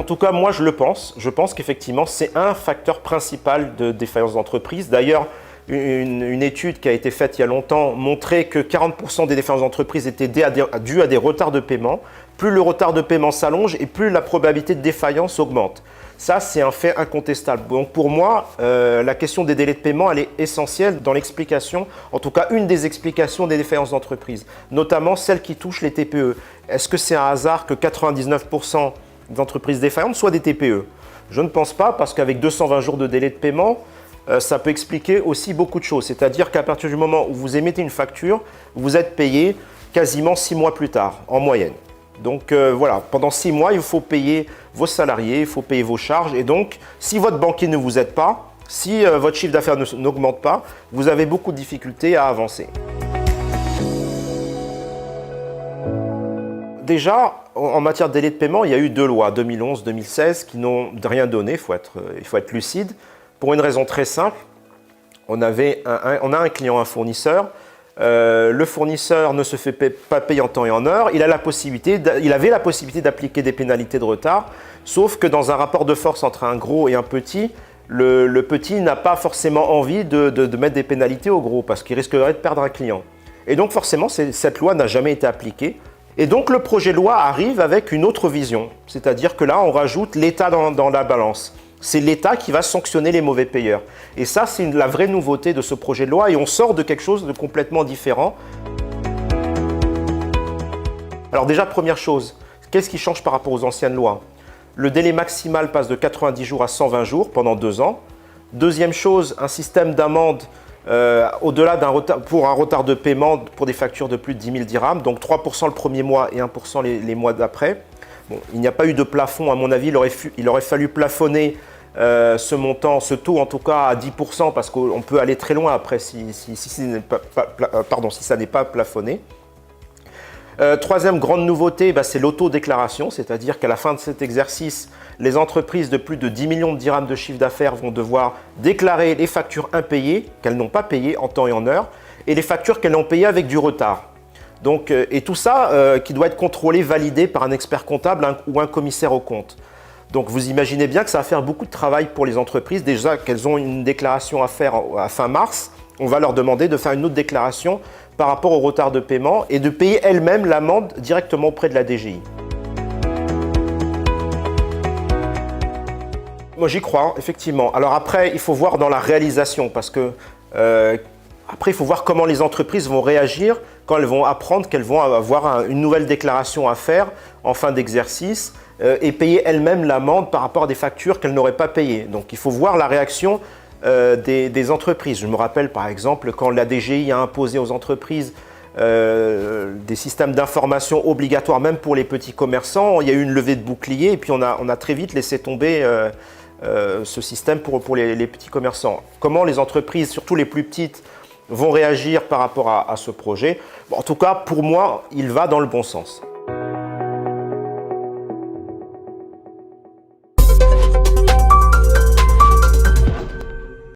tout cas, moi, je le pense. Je pense qu'effectivement, c'est un facteur principal de défaillance d'entreprise. D'ailleurs, une étude qui a été faite il y a longtemps montrait que 40% des défaillances d'entreprise étaient dues à des retards de paiement. Plus le retard de paiement s'allonge et plus la probabilité de défaillance augmente. Ça, c'est un fait incontestable. Donc pour moi, la question des délais de paiement, elle est essentielle dans l'explication, en tout cas une des explications des défaillances d'entreprise, notamment celles qui touchent les TPE. Est-ce que c'est un hasard que 99% des entreprises défaillantes soient des TPE? Je ne pense pas, parce qu'avec 220 jours de délai de paiement, ça peut expliquer aussi beaucoup de choses. C'est-à-dire qu'à partir du moment où vous émettez une facture, vous êtes payé quasiment 6 mois plus tard, en moyenne. Donc voilà, pendant 6 mois, il faut payer vos salariés, il faut payer vos charges. Et donc, si votre banquier ne vous aide pas, si votre chiffre d'affaires n'augmente pas, vous avez beaucoup de difficultés à avancer. Déjà, en matière de délai de paiement, il y a eu 2 lois, 2011-2016, qui n'ont rien donné, il faut être lucide. Pour une raison très simple, on a un client, un fournisseur. Le fournisseur ne se fait pas payer en temps et en heure. Il avait la possibilité d'appliquer des pénalités de retard, sauf que dans un rapport de force entre un gros et un petit, le petit n'a pas forcément envie de mettre des pénalités au gros parce qu'il risquerait de perdre un client. Et donc forcément, cette loi n'a jamais été appliquée. Et donc le projet de loi arrive avec une autre vision, c'est-à-dire que là, on rajoute l'État dans la balance. C'est l'État qui va sanctionner les mauvais payeurs. Et ça, c'est la vraie nouveauté de ce projet de loi et on sort de quelque chose de complètement différent. Alors déjà, première chose, qu'est-ce qui change par rapport aux anciennes lois? Le délai maximal passe de 90 jours à 120 jours pendant 2 ans. Deuxième chose, un système d'amende au-delà pour un retard de paiement pour des factures de plus de 10 000 dirhams, donc 3% le premier mois et 1% les mois d'après. Bon, il n'y a pas eu de plafond, à mon avis, il aurait fallu plafonner ce montant, ce taux en tout cas à 10% parce qu'on peut aller très loin après si ça n'est pas plafonné. Troisième grande nouveauté, c'est l'autodéclaration, c'est-à-dire qu'à la fin de cet exercice, les entreprises de plus de 10 millions de dirhams de chiffre d'affaires vont devoir déclarer les factures impayées, qu'elles n'ont pas payées en temps et en heure, et les factures qu'elles ont payées avec du retard. Donc, et tout ça qui doit être contrôlé, validé par un expert comptable ou un commissaire aux comptes. Donc vous imaginez bien que ça va faire beaucoup de travail pour les entreprises. Déjà qu'elles ont une déclaration à faire à fin mars, on va leur demander de faire une autre déclaration par rapport au retard de paiement et de payer elles-mêmes l'amende directement auprès de la DGI. Moi j'y crois, effectivement. Alors après, il faut voir dans la réalisation parce que après, il faut voir comment les entreprises vont réagir quand elles vont apprendre qu'elles vont avoir une nouvelle déclaration à faire en fin d'exercice et payer elles-mêmes l'amende par rapport à des factures qu'elles n'auraient pas payées. Donc, il faut voir la réaction des entreprises. Je me rappelle par exemple quand la DGI a imposé aux entreprises des systèmes d'information obligatoires, même pour les petits commerçants. Il y a eu une levée de bouclier et puis on a très vite laissé tomber ce système pour les petits commerçants. Comment les entreprises, surtout les plus petites, vont réagir par rapport à ce projet? Bon, en tout cas, pour moi, il va dans le bon sens.